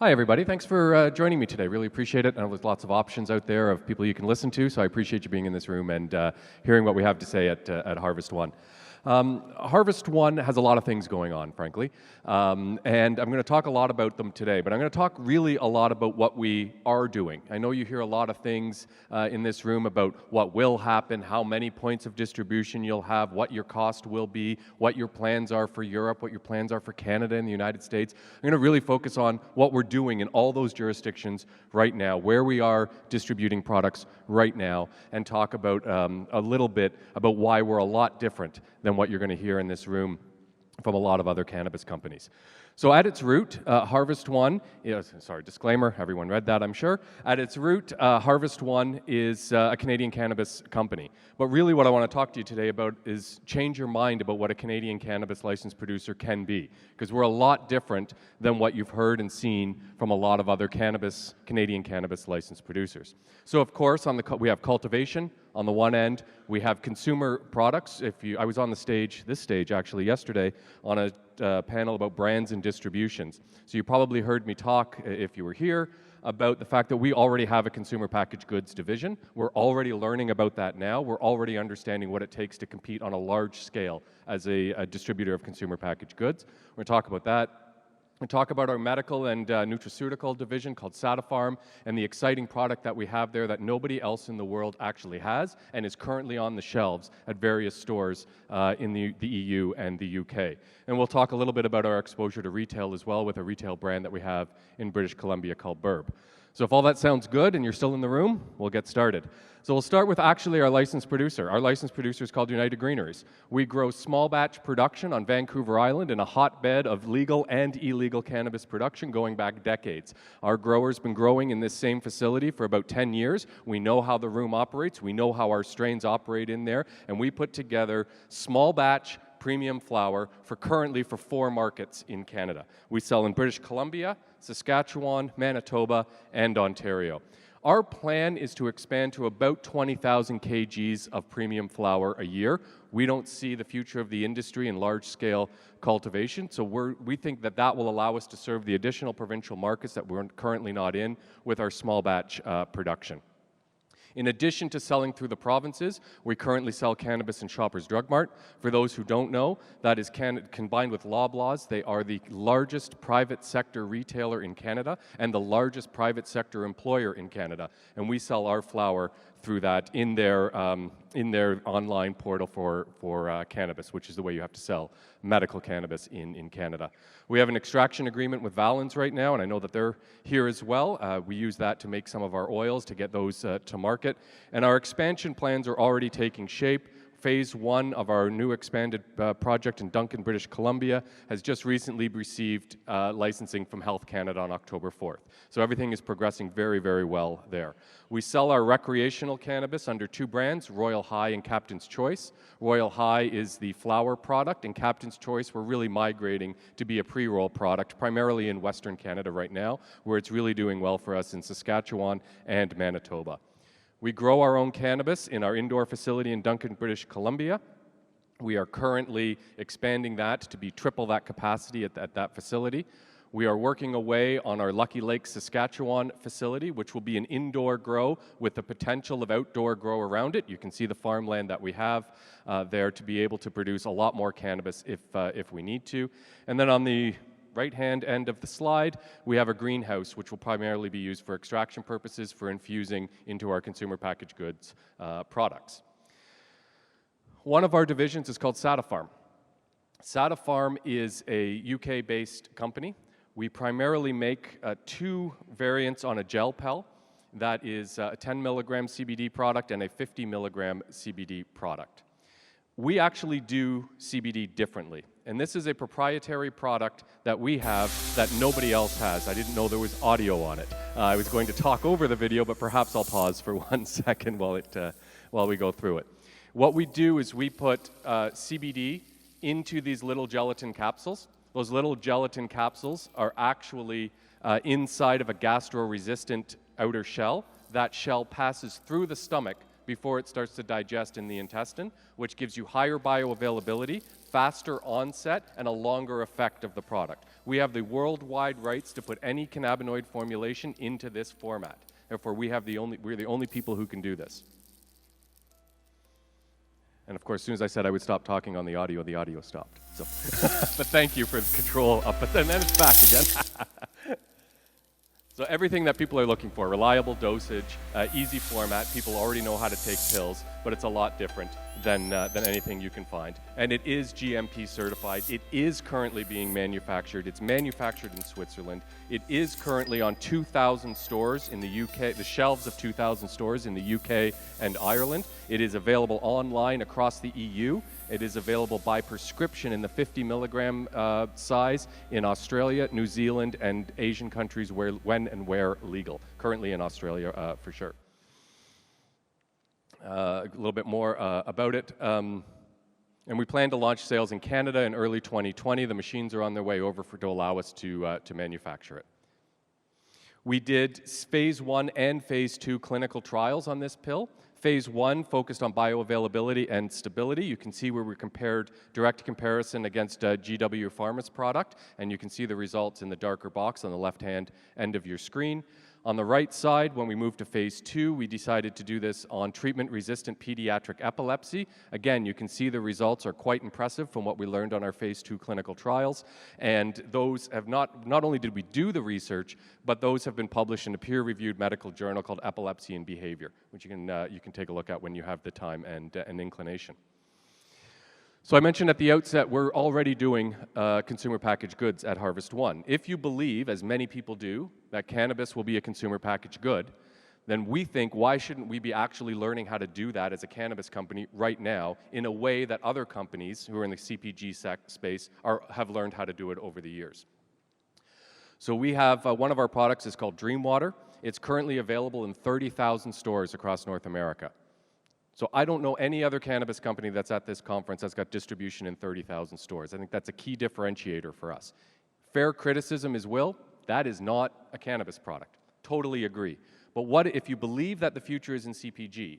Hi, everybody. Thanks for joining me today. Really appreciate it. I know there's lots of options out there of people you can listen to, so I appreciate you being in this room and hearing what we have to say at Harvest One. Harvest One has a lot of things going on, frankly, and I'm going to talk a lot about them today, but I'm going to talk really a lot about what we are doing. I know you hear a lot of things in this room about what will happen, how many points of distribution you'll have, what your cost will be, what your plans are for Europe, what your plans are for Canada and the United States. I'm going to really focus on what we're doing in all those jurisdictions right now, where we are distributing products right now, and talk about a little bit about why we're a lot different than what you're going to hear in this room from a lot of other cannabis companies. So at its root, Harvest One, disclaimer, everyone read that, I'm sure. At its root, Harvest One is a Canadian cannabis company. But really what I want to talk to you today about is change your mind about what a Canadian cannabis licensed producer can be, because we're a lot different than what you've heard and seen from a lot of other Canadian cannabis licensed producers. So of course, we have cultivation. On the one end, we have consumer products. I was on this stage actually yesterday, on a panel about brands and distributions. So you probably heard me talk, if you were here, about the fact that we already have a consumer packaged goods division. We're already learning about that now. We're already understanding what it takes to compete on a large scale as a distributor of consumer packaged goods. We're going to talk about that. We talk about our medical and nutraceutical division called Satifarm and the exciting product that we have there that nobody else in the world actually has and is currently on the shelves at various stores in the EU and the UK. And we'll talk a little bit about our exposure to retail as well with a retail brand that we have in British Columbia called Burb. So if all that sounds good and you're still in the room, we'll get started. So we'll start with actually our licensed producer. Our licensed producer is called United Greeneries. We grow small batch production on Vancouver Island in a hotbed of legal and illegal cannabis production going back decades. Our grower's been growing in this same facility for about 10 years. We know how the room operates. We know how our strains operate in there. And we put together small batch premium flower currently for 4 markets in Canada. We sell in British Columbia, Saskatchewan, Manitoba, and Ontario. Our plan is to expand to about 20,000 kgs of premium flower a year. We don't see the future of the industry in large-scale cultivation, so we think that will allow us to serve the additional provincial markets that we're currently not in with our small batch production. In addition to selling through the provinces, we currently sell cannabis in Shoppers Drug Mart. For those who don't know, that is combined with Loblaws. They are the largest private sector retailer in Canada and the largest private sector employer in Canada. And we sell our flower through that in their online portal for cannabis, which is the way you have to sell medical cannabis in Canada. We have an extraction agreement with Valens right now, and I know that they're here as well. We use that to make some of our oils to get those to market. And our expansion plans are already taking shape. Phase 1 of our new expanded project in Duncan, British Columbia has just recently received licensing from Health Canada on October 4th. So everything is progressing very, very well there. We sell our recreational cannabis under 2 brands, Royal High and Captain's Choice. Royal High is the flower product, and Captain's Choice we're really migrating to be a pre-roll product, primarily in Western Canada right now, where it's really doing well for us in Saskatchewan and Manitoba. We grow our own cannabis in our indoor facility in Duncan, British Columbia. We are currently expanding that to be triple that capacity at that facility. We are working away on our Lucky Lake, Saskatchewan facility, which will be an indoor grow with the potential of outdoor grow around it. You can see the farmland that we have there to be able to produce a lot more cannabis if we need to. And then on the right-hand end of the slide, we have a greenhouse, which will primarily be used for extraction purposes for infusing into our consumer packaged goods products. One of our divisions is called Satifarm. Satifarm is a UK-based company. We primarily make 2 variants on a gel pen. That is a 10 milligram CBD product and a 50 milligram CBD product. We actually do CBD differently, and this is a proprietary product that we have that nobody else has. I didn't know there was audio on it. I was going to talk over the video, but perhaps I'll pause for 1 second while we go through it. What we do is we put CBD into these little gelatin capsules. Those little gelatin capsules are actually inside of a gastro-resistant outer shell. That shell passes through the stomach before it starts to digest in the intestine, which gives you higher bioavailability, faster onset and a longer effect of the product. We have the worldwide rights to put any cannabinoid formulation into this format. Therefore, we're the only people who can do this. And of course, as soon as I said I would stop talking on the audio stopped. So, but thank you for the control up, and then it's back again. So everything that people are looking for, reliable dosage, easy format, people already know how to take pills, but it's a lot different than anything you can find. And it is GMP certified. It is currently being manufactured. It's manufactured in Switzerland. It is currently on 2,000 stores in the UK, the shelves of 2,000 stores in the UK and Ireland. It is available online across the EU. It is available by prescription in the 50 milligram size in Australia, New Zealand, and Asian countries when and where legal. Currently in Australia, for sure. A little bit more about it. And we plan to launch sales in Canada in early 2020. The machines are on their way over to allow us to manufacture it. We did phase 1 and phase 2 clinical trials on this pill. Phase 1 focused on bioavailability and stability. You can see where we compared direct comparison against GW Pharma's product, and you can see the results in the darker box on the left-hand end of your screen. On the right side, when we moved to phase 2, we decided to do this on treatment-resistant pediatric epilepsy. Again, you can see the results are quite impressive from what we learned on our phase 2 clinical trials. And those have not only did we do the research, but those have been published in a peer-reviewed medical journal called Epilepsy and Behavior, which you can take a look at when you have the time and inclination. So I mentioned at the outset, we're already doing consumer packaged goods at Harvest One. If you believe, as many people do, that cannabis will be a consumer packaged good, then we think, why shouldn't we be actually learning how to do that as a cannabis company right now in a way that other companies who are in the CPG space have learned how to do it over the years? So we have, one of our products is called Dream Water. It's currently available in 30,000 stores across North America. So I don't know any other cannabis company that's at this conference that's got distribution in 30,000 stores. I think that's a key differentiator for us. Fair criticism is will. That is not a cannabis product. Totally agree. But what if you believe that the future is in CPG,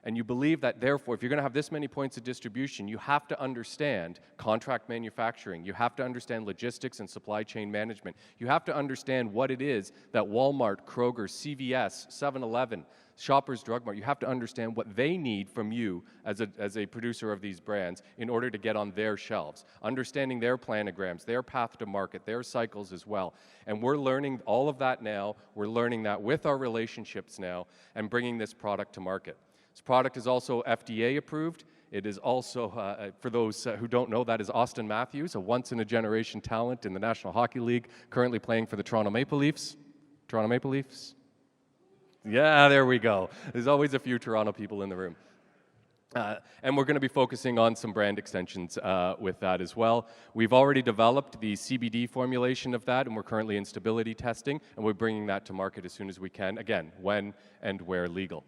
and you believe that, therefore, if you're going to have this many points of distribution, you have to understand contract manufacturing. You have to understand logistics and supply chain management. You have to understand what it is that Walmart, Kroger, CVS, 7-Eleven, Shoppers Drug Mart, you have to understand what they need from you as a producer of these brands in order to get on their shelves, understanding their planograms, their path to market, their cycles as well. And we're learning all of that now. We're learning that with our relationships now and bringing this product to market. This product is also FDA approved. It is also, for those who don't know, that is Austin Matthews, a once-in-a-generation talent in the National Hockey League, currently playing for the Toronto Maple Leafs. Toronto Maple Leafs? Yeah, there we go. There's always a few Toronto people in the room. And we're going to be focusing on some brand extensions with that as well. We've already developed the CBD formulation of that, and we're currently in stability testing, and we're bringing that to market as soon as we can, again, when and where legal.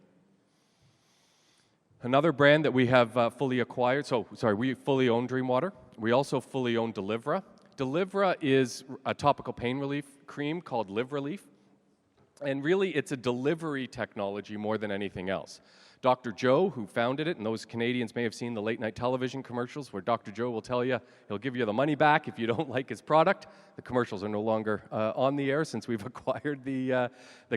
Another brand that we have fully acquired, we fully own Dream Water. We also fully own Delivra. Delivra is a topical pain relief cream called Live Relief. And really, it's a delivery technology more than anything else. Dr. Joe, who founded it, and those Canadians may have seen the late-night television commercials where Dr. Joe will tell you he'll give you the money back if you don't like his product. The commercials are no longer on the air since we've acquired the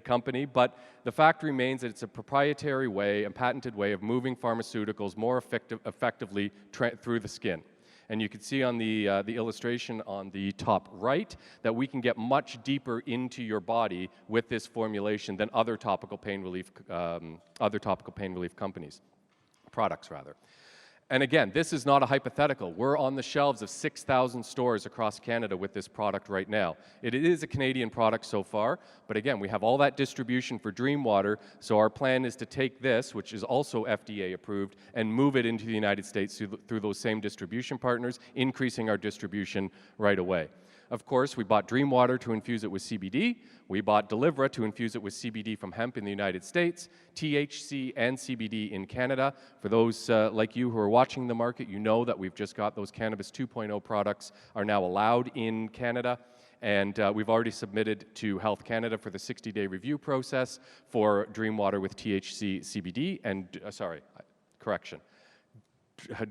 company. But the fact remains that it's a proprietary way, a patented way of moving pharmaceuticals more effectively through the skin. And you can see on the illustration on the top right that we can get much deeper into your body with this formulation than other topical pain relief products. And again, this is not a hypothetical. We're on the shelves of 6,000 stores across Canada with this product right now. It is a Canadian product so far, but again, we have all that distribution for Dream Water, so our plan is to take this, which is also FDA approved, and move it into the United States through those same distribution partners, increasing our distribution right away. Of course, we bought Dream Water to infuse it with CBD. We bought Delivra to infuse it with CBD from hemp in the United States, THC and CBD in Canada. For those like you who are watching the market, you know that we've just got those Cannabis 2.0 products are now allowed in Canada. And we've already submitted to Health Canada for the 60-day review process for Dream Water with THC, CBD, and,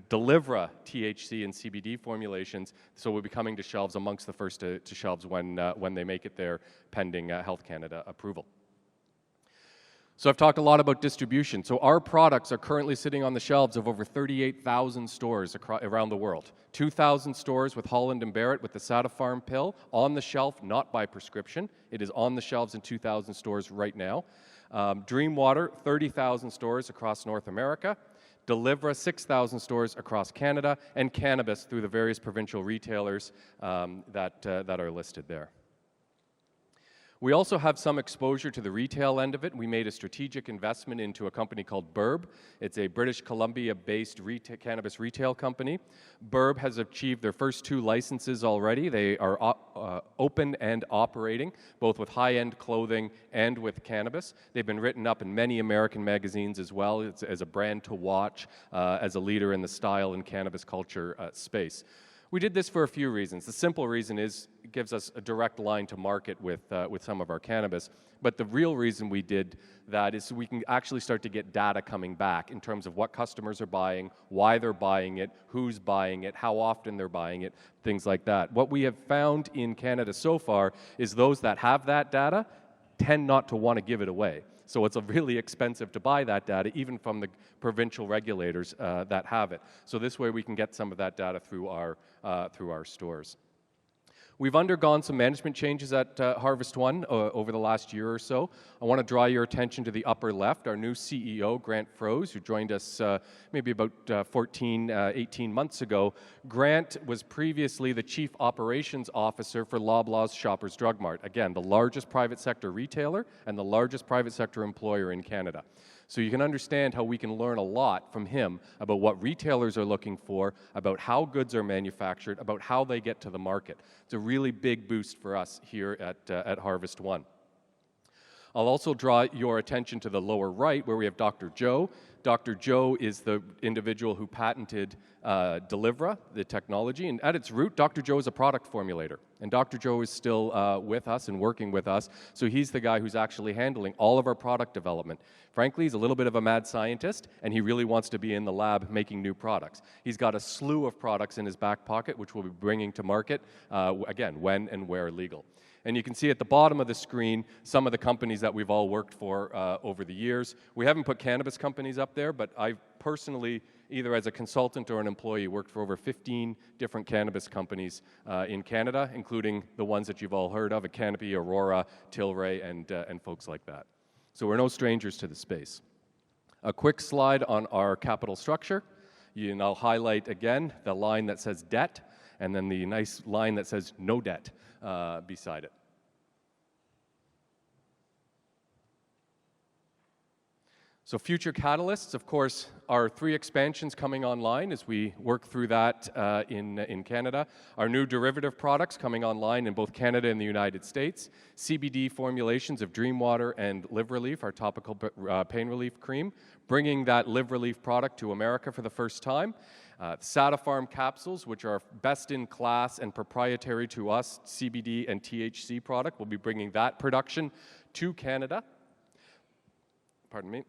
Delivra THC and CBD formulations, so we'll be coming to shelves amongst the first to shelves when they make it there, pending Health Canada approval. So I've talked a lot about distribution. So our products are currently sitting on the shelves of over 38,000 stores around the world. 2,000 stores with Holland & Barrett with the Satifarm pill on the shelf, not by prescription. It is on the shelves in 2,000 stores right now. Dreamwater, 30,000 stores across North America. Delivra, 6,000 stores across Canada. And cannabis through the various provincial retailers that are listed there. We also have some exposure to the retail end of it. We made a strategic investment into a company called Burb. It's a British Columbia-based cannabis retail company. Burb has achieved their first 2 licenses already. They are open and operating, both with high-end clothing and with cannabis. They've been written up in many American magazines as well as a brand to watch, as a leader in the style and cannabis culture space. We did this for a few reasons. The simple reason is it gives us a direct line to market with some of our cannabis. But the real reason we did that is so we can actually start to get data coming back in terms of what customers are buying, why they're buying it, who's buying it, how often they're buying it, things like that. What we have found in Canada so far is those that have that data tend not to want to give it away. So it's really expensive to buy that data, even from the provincial regulators that have it. So this way we can get some of that data through our stores. We've undergone some management changes at Harvest One over the last year or so. I want to draw your attention to the upper left, our new CEO, Grant Froese, who joined us maybe about 18 months ago. Grant was previously the Chief Operations Officer for Loblaws Shoppers Drug Mart. Again, the largest private sector retailer and the largest private sector employer in Canada. So you can understand how we can learn a lot from him about what retailers are looking for, about how goods are manufactured, about how they get to the market. It's a really big boost for us here at Harvest One. I'll also draw your attention to the lower right where we have Dr. Joe. Dr. Joe is the individual who patented Delivra, the technology, and at its root, Dr. Joe is a product formulator. And Dr. Joe is still with us and working with us, so he's the guy who's actually handling all of our product development. Frankly, he's a little bit of a mad scientist, and he really wants to be in the lab making new products. He's got a slew of products in his back pocket, which we'll be bringing to market, again, when and where legal. And you can see at the bottom of the screen some of the companies that we've all worked for over the years. We haven't put cannabis companies up there, but I've personally, either as a consultant or an employee, worked for over 15 different cannabis companies in Canada, including the ones that you've all heard of, Canopy, Aurora, Tilray, and folks like that. So we're no strangers to the space. A quick slide on our capital structure. And I'll highlight again the line that says debt, and then the nice line that says no debt beside it. So future catalysts, of course, are 3 expansions coming online as we work through that in Canada. Our new derivative products coming online in both Canada and the United States. CBD formulations of Dreamwater and Live Relief, our topical pain relief cream. Bringing that Live Relief product to America for the first time. Satifarm capsules, which are best in class and proprietary to us, CBD and THC product. We'll be bringing that production to Canada. Pardon me.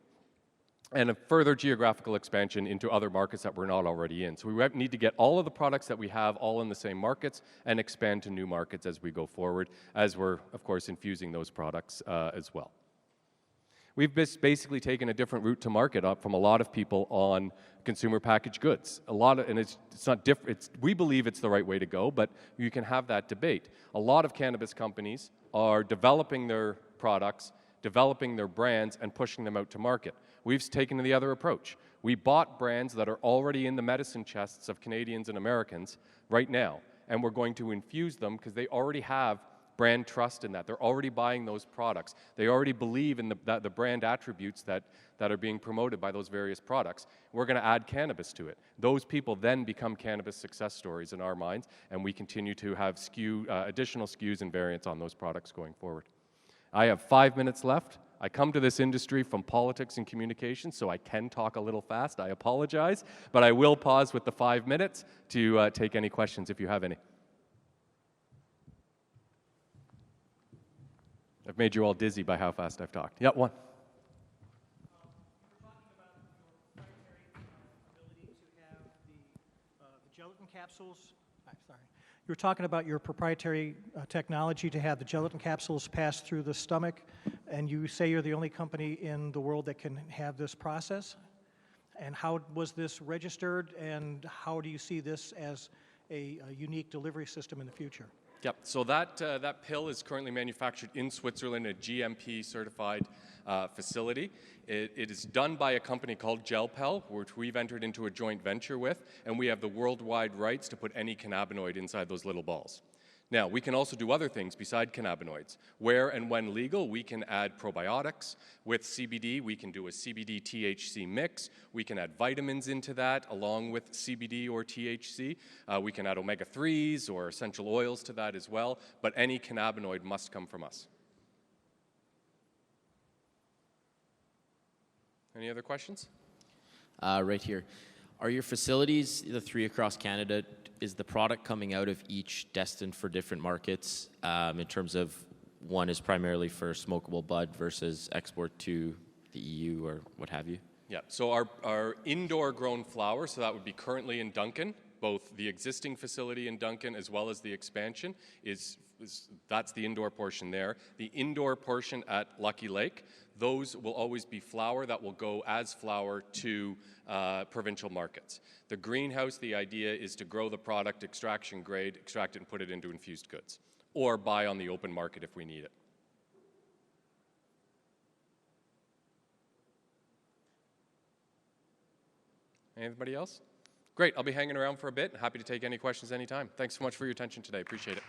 And a further geographical expansion into other markets that we're not already in. So we need to get all of the products that we have all in the same markets and expand to new markets as we go forward, as we're, of course, infusing those products as well. We've basically taken a different route to market up from a lot of people on consumer packaged goods. And it's not different. We believe it's the right way to go, but you can have that debate. A lot of cannabis companies are developing their products, developing their brands, and pushing them out to market. We've taken the other approach. We bought brands that are already in the medicine chests of Canadians and Americans right now, and we're going to infuse them because they already have brand trust in that. They're already buying those products. They already believe in the brand attributes that are being promoted by those various products. We're going to add cannabis to it. Those people then become cannabis success stories in our minds, and we continue to have additional SKUs and variants on those products going forward. I have 5 minutes left. I come to this industry from politics and communications, so I can talk a little fast. I apologize, but I will pause with the 5 minutes to take any questions if you have any. I've made you all dizzy by how fast I've talked. Yeah, one. You're talking about your proprietary ability to have capsules. I'm sorry. You were talking about your proprietary technology to have the gelatin capsules pass through the stomach, and you say you're the only company in the world that can have this process. And how was this registered, and how do you see this as a unique delivery system in the future? Yep. So that pill is currently manufactured in Switzerland, a GMP certified facility. It is done by a company called GelPel, which we've entered into a joint venture with, and we have the worldwide rights to put any cannabinoid inside those little balls. Now, we can also do other things beside cannabinoids. Where and when legal, we can add probiotics. With CBD, we can do a CBD-THC mix. We can add vitamins into that along with CBD or THC. We can add omega-3s or essential oils to that as well, but any cannabinoid must come from us. Any other questions? Right here. Are your facilities, the 3 across Canada, is the product coming out of each destined for different markets in terms of one is primarily for smokable bud versus export to the EU or what have you? Yeah, so our indoor grown flower, so that would be currently in Duncan, both the existing facility in Duncan as well as the expansion, that's the indoor portion there. The indoor portion at Lucky Lake, those will always be flower that will go as flower to provincial markets. The greenhouse, the idea is to grow the product extraction grade, extract it and put it into infused goods, or buy on the open market if we need it. Anybody else? Great, I'll be hanging around for a bit. Happy to take any questions anytime. Thanks so much for your attention today. Appreciate it.